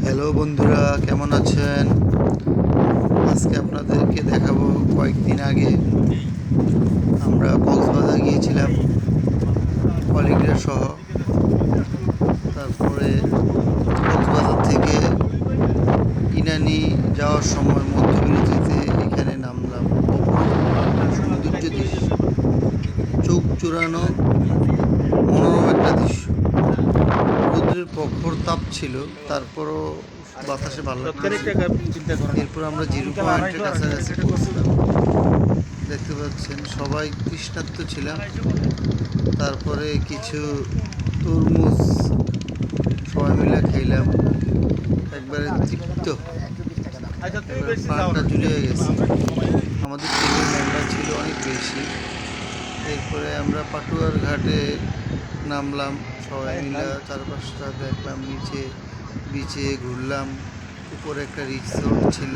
Hello বন্ধুরা, কেমন আছেন? আজকে আপনাদেরকে দেখাবো কয়েকদিন আগে আমরা কক্সবাজার গিয়েছিলাম কলিগরা সহ। তারপরে কক্সবাজার থেকে ইনানি যাওয়ার সময় মধ্যবিরতিতে এখানে নামলাম। সৌন্দর্য দৃশ্য, চোখ জোড়ানো মনোরম একটা দৃশ্য। রৌদ্রের প্রখর তাপ ছিল, তারপরও বাতাসে ভালো লাগছে। এরপর আমরা জিরো পয়েন্টের কাছাকাছি পৌঁছলাম। দেখতে পাচ্ছেন সবাই তৃষ্ণার্ত ছিলাম। তারপরে কিছু তরমুজ সবাই মিলে খাইলাম। একবারে তৃপ্ত, একবারে প্রাণটা জুড়িয়ে গেছে। আমাদের টিমের মেম্বার ছিল অনেক বেশি। এরপরে আমরা পাটুয়ার ঘাটে নামলাম, সবাই মিলে চারপাশটা দেখলাম, নিচে বিচে ঘুরলাম। উপরে একটা রিসোর্ট ছিল,